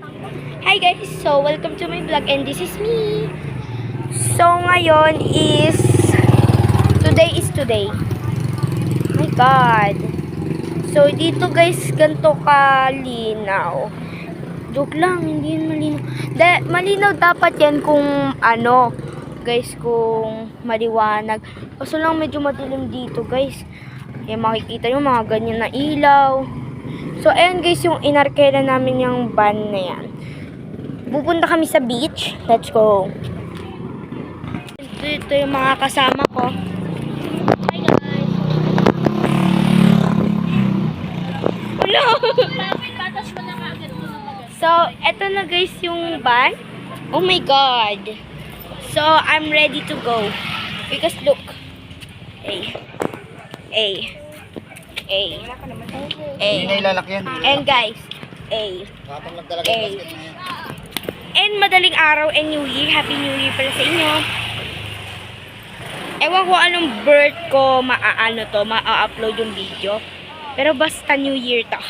Hi guys! So, welcome to my vlog and this is me. So, ngayon is today. My God. So, dito guys, ganito kalinaw. Joke lang, hindi yun malinaw. Malinaw dapat yan kung ano, guys, kung maliwanag. Kaso lang medyo madilim dito guys. Kaya makikita yung mga ganyan na ilaw. So, ayan guys, yung inarkela namin yung van na yan. Pupunta kami sa beach. Let's go. Ito yung mga kasama ko. Hi guys. Hello. So, eto na guys yung van. Oh my God. So, I'm ready to go. Because look. Hey. Hindi na ilalakyan. And guys. And madaling araw and New Year. Happy New Year pala sa inyo. Ewan ko anong birth ko ma-upload yung video. Pero basta New Year to.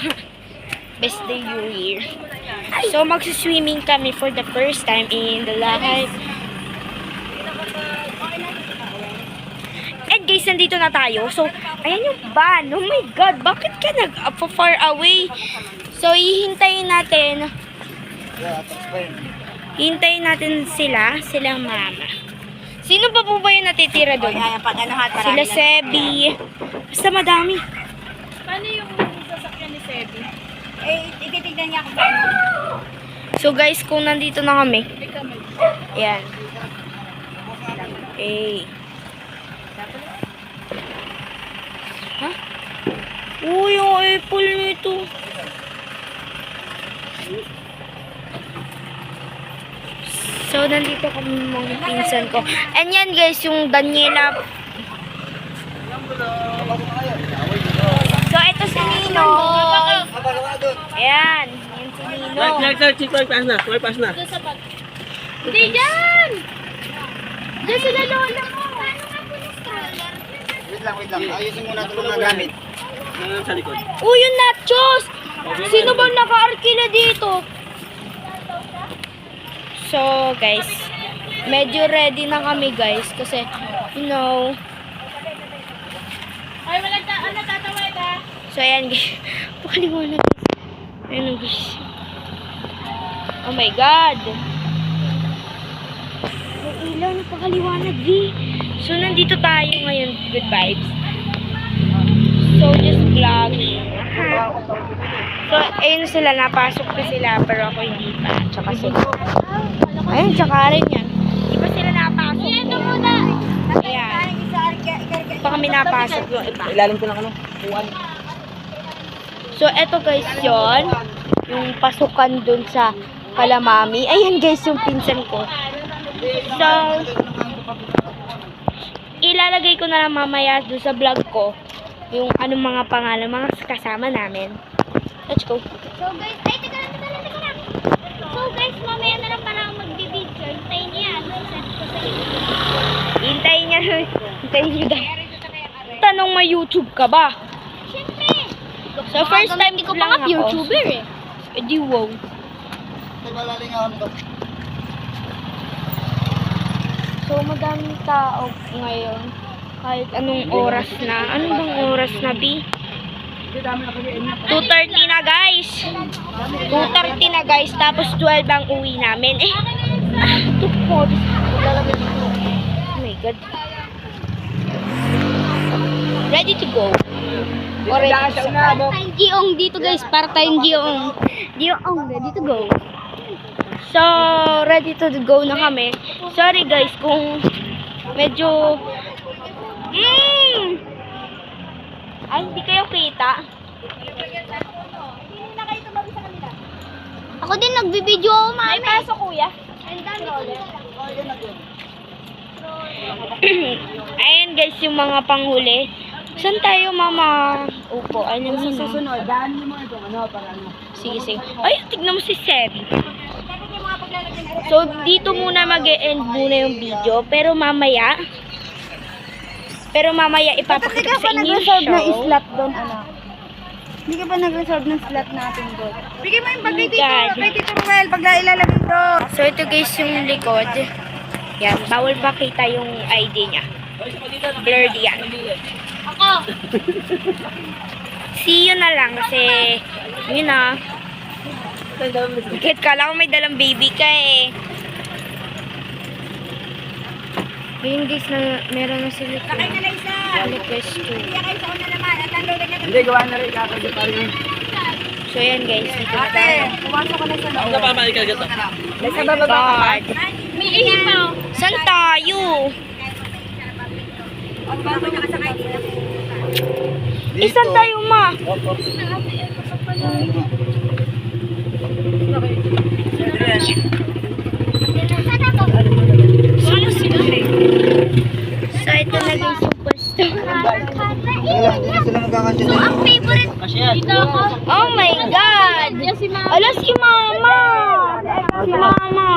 Best day New Year. So magsuswimming kami for the first time in the life. And guys, nandito na tayo. So, ayan yung van. Oh my God, bakit ka nag-far away? So, hihintayin natin. Hintayin natin silang mama. Sino pa po ba yung natitira doon? Sila Sebi. Basta madami. Paano yung sasakyan ni Sebi? Ititignan niya kung paano. So guys, kung nandito na kami. Ayan. Ha? Uy, yung apple nito. So, nandito kami mga pinsan ko. And yan guys, yung Daniela. So, ito si Ninoy. Ayan. Yan si Ninoy. Pass na. Hindi dyan! Diyan sila lola mo. Wait lang. Ayusin muna ito mga gamit. Sa likod. Uy, yung nachos! Sino ba naka-arkila dito? So, guys, medyo ready na kami, guys. Kasi, you know. Ay, walang tatawid ha? So, ayan, guys. Pakaliwanag. Ayan, guys. Oh my God. May ilaw na pakaliwanag, di. So, nandito tayo ngayon. Good vibes. So, just vlog. So, ayun sila. Napasok na sila. Pero ako hindi pa. Tsaka sila. Ayun, tsaka rin yan. Di ba sila napasok? Ito muna! Ayan. Ito kami napasok yung iba. Ilalim ko lang ano. Kuwan. So, eto guys yon yung pasukan dun sa Kalamami. Ayan guys, yung pinsan ko. So, ilalagay ko na lang mamaya dun sa vlog ko yung anong mga pangalan, mga kasama namin. Let's go. So guys, teka lang. So guys, mamaya na lang para magbibidyo. Hintayin niya yan. Hintayin niya. Hintayin niyo daw. Tanong, may YouTube ka ba? Siyempre. So, first time Hindi ko lang pa nga ako. YouTuber eh. Eh di wow. Nagmalalingawan ko. So, madaming tao ngayon. Kahit anong oras na. Ano bang oras na, B? 2:30 na, guys. 2:30 na, guys. Tapos 12 ang uwi namin. Tukod. Oh my God. Ready to go. Ready to go. Tayong giong dito guys. Para tayong giong. Giong, ready to go. So, ready to go na kami. Sorry guys kung medyo ay, hindi kayo kita. Ako din nagbibideo ako, mami. May pasok, kuya. Ayan guys, yung mga panghuli. Saan tayo, mama? Upo, ano mo na? Susunod, daan mo ito. Ano, para ano. Sige. Ay, tignan mo si Sebi. So, dito muna mag-e-end muna yung video. Pero mamaya ipapakita ko sa inyo yung show. doon, anak. Hindi ka pa nag-reserve ng slot natin doon. Bigay mo yung bag Oh my God. kay Tito Ruel pag ilalagay ito. So ito guys yung likod. Yan, bawal makita yung ID niya. Blurred yan. Ako. See you na lang kasi yun na. Kahit kala ko may dalang baby ka eh. Ayun guys, meron na sila. Sakay na lang isa. Request to. Kaya kayo sa una naman. At ang loading natin. Hindi, gawa na rin. Kakagay pa rin. So yan guys, dito na Ate, tayo. pumasok ka na sa loob. Napamalik ka gata. Nasa bababa ka pa. May ihipaw. Saan tayo? Ang bago nakasakay dito. Isan tayo ma? So ito naging superstar. Sila magkakasya. Ang favorite Kasi yan. Dito ako. Oh my God! Yan si Mama. Ala si Mama! Si Mama!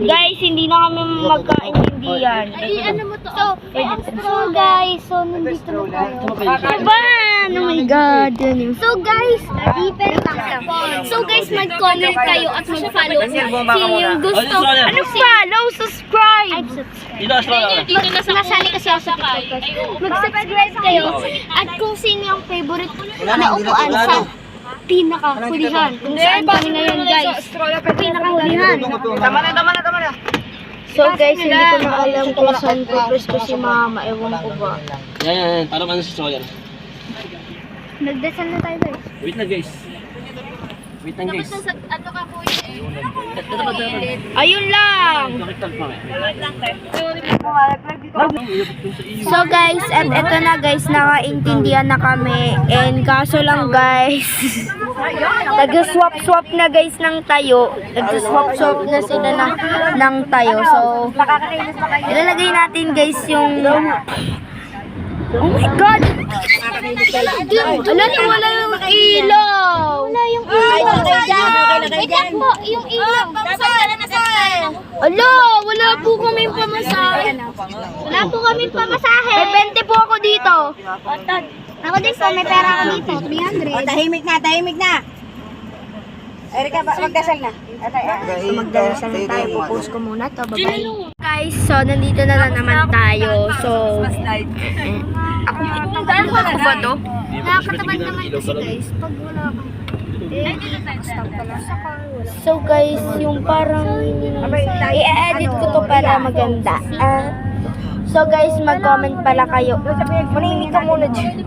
Guys, hindi na kami magkaintindihan. Ay, ano mo to? So guys, so nandito na tayo. Ba? Oh my God! Yan yung... So guys, so guys, mag-comment kayo at mag-follow kung yung gusto. Ano follow? Subscribe! Dito, astronaut. Dito na sa Nasali kasi ako sa TikTok. Mag-subscribe kayo at kung sino yung favorite na upuan sa pinakahulihan. Kung saan kami ngayon guys. Pinakahulihan. Tama na. So guys, hindi ko na alam kung saan ko pwesto si Mama. Ewan ko ba. Yan. Parang ano si Sawyer. Nagdasal na tayo guys. Wait na guys. Ano ka po Ayun lang! So guys, at eto na guys, nakaintindihan na kami. And kaso lang guys, nag-swap-swap na guys ng tayo. Nag-swap-swap na sila ng tayo. So, ilalagay natin guys yung... Oh my God! Wala yung ilaw! Wala yung ilaw. Wait lang po, yung ilaw. Ala, wala po kami pamasahe. Wala po kami pamasahe. May 20 po ako dito. Ako din po, may pera ako dito. 300. Tahimik na. Erika, magdasal na. So magdasal na tayo. Post ko muna to. Bye-bye. Guys, so nandito na naman tayo. So, ako ba to? Nakakatamad naman kasi guys, pag wala ka. So guys, yung parang i-edit ko to para maganda. So guys, mag-comment pala kayo. Manimik ka muna dyan.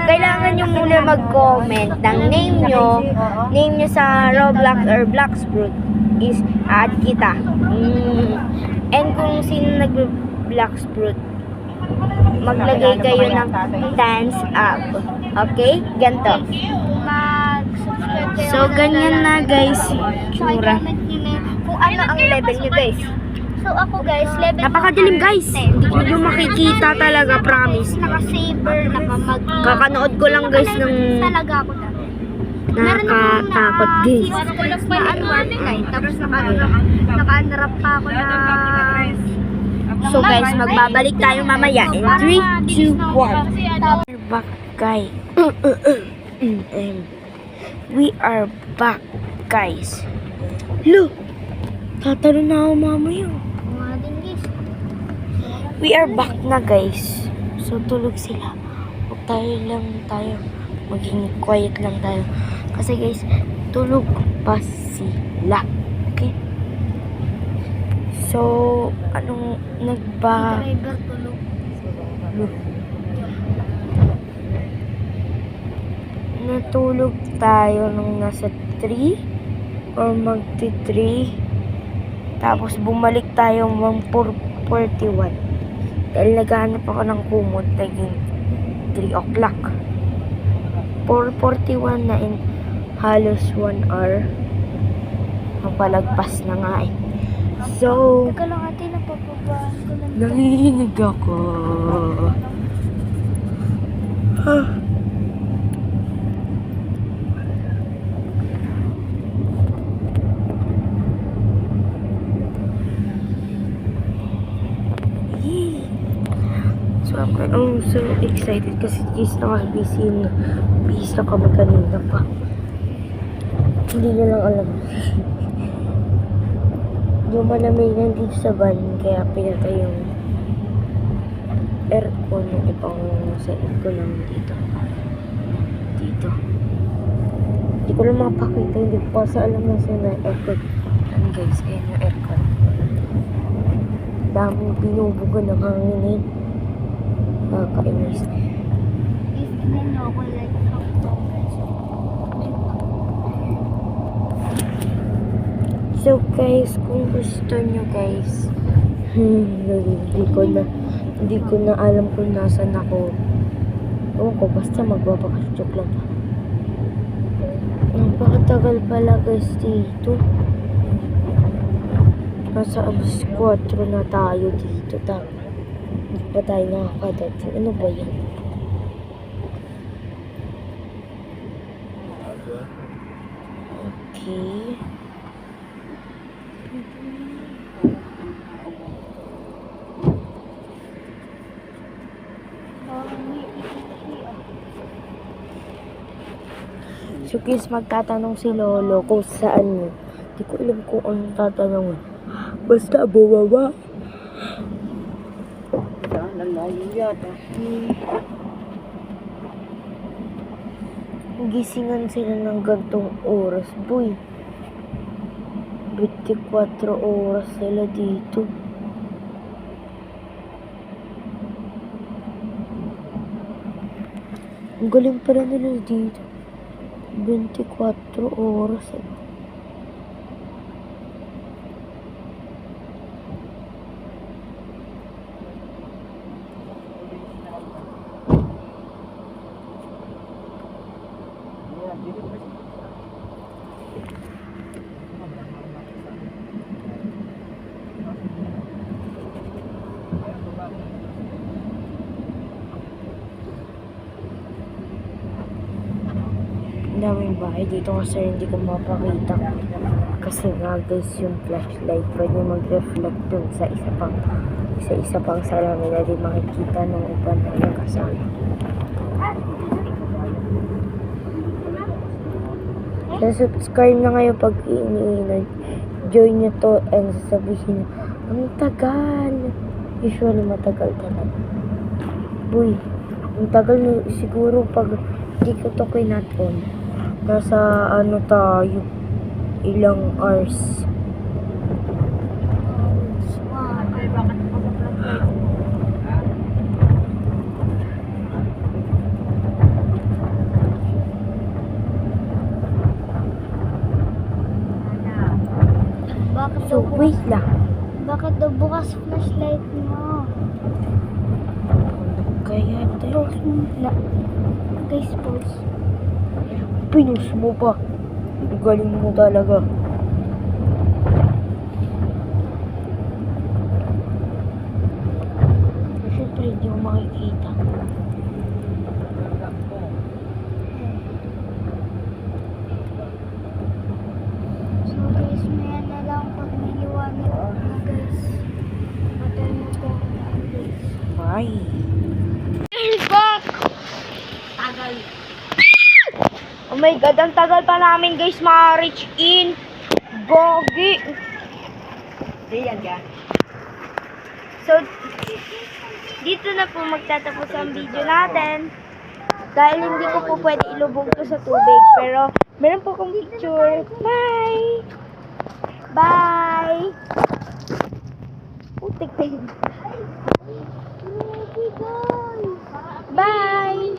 Kailangan nyo muna mag-comment ng name nyo sa Roblox or Bloxfruit is add kita. And kung sino nag-Bloxfruit, maglagay kayo ng thumbs up. Okay? Ganto. Mag-subscribe kayo. So, ganyan na guys. Tsura. Comment nyo na kung ano ang level nyo guys. So ako guys, level Napakadilim guys. Hindi nyo makikita talaga, promise. Naka-saber, naka-mag... Kakanood ko lang guys ng Talaga ako na. nakakatakot guys. Tapos naka-unwrap pa ako na... So guys, magbabalik tayo mamaya in 3, 2, 1. We're back guys. We are back guys. Look! Tatalo na ako mamaya. Mga din guys. We are back na guys. So tulog sila. Huwag tayo. Maging quiet lang tayo. Kasi guys, tulog pa sila. Okay? So, anong Driver tulog. Natulog tayo nung nasa 3 or magti-3. Tapos bumalik tayo 1:41. Dahil naghahanap ako ng kumot naging 3 o'clock. 4:41 na in halos 1 hour. Mapalagpas na nga eh. So, Teka lang ate, napapabaan ko lang. nanginginig ako. So, I'm so excited kasi guys busy na kami kanina pa. Hindi na lang alam. Yung malamig na dito sa van, kaya pinatay yung aircon yung ibang sa ko lang dito. Dito. Hindi ko lang makapakita, hindi ko pa sa alam na saan na aircon. Ayan guys, ayan yung aircon. Daming binubuga ng hangin eh. Nakakainis. So guys, kung gusto nyo guys, hindi ko na alam kung nasan ako. Ewan ko, basta magbabakasyon lang. Napakatagal pala guys dito. Nasa abis 4 na tayo dito. Hindi pa tayo nakakadating. Ano ba yan? Okay. So guys, magtatanong si Lolo kung saan yun. Hindi ko alam kung anong tatanong. Basta bumaba. Nalayo yata. Gisingan sila ng gantong oras, boy. 24 oras sila dito. Ang galing pala nila dito. 24 oras. Ang daming bahay dito kasi hindi ko mapakita. Kasi nga guys, yung flashlight pwede mag-reflect dun sa isa pang salamin na di makikita ng iba na nakasama. So, subscribe na ngayon pag iniinan. Join nyo to and sasabihin nyo, ang tagal. Usually matagal talaga. Boy, ang tagal na siguro pag di ko to kinaton. Nasa ano tayo, ilang hours. So, wait lang. Bakit daw bukas flashlight mo? Kaya tayo. Post mo na. Guys, post. Pinost mo pa. Ang galing mo talaga. Siyempre, hindi mo makikita. So guys, maya na lang pag may liwanag na guys. Patay mo ko guys. Bye. Tagal. Oh my God, ang tagal pa namin guys ma-reach in. Gogi. Diyan ka. So, dito na po magtatapos ang video natin. Dahil hindi ko po pwede ilubog to sa tubig. Pero, meron po akong picture. Bye! Bye! Putik na yun. Bye!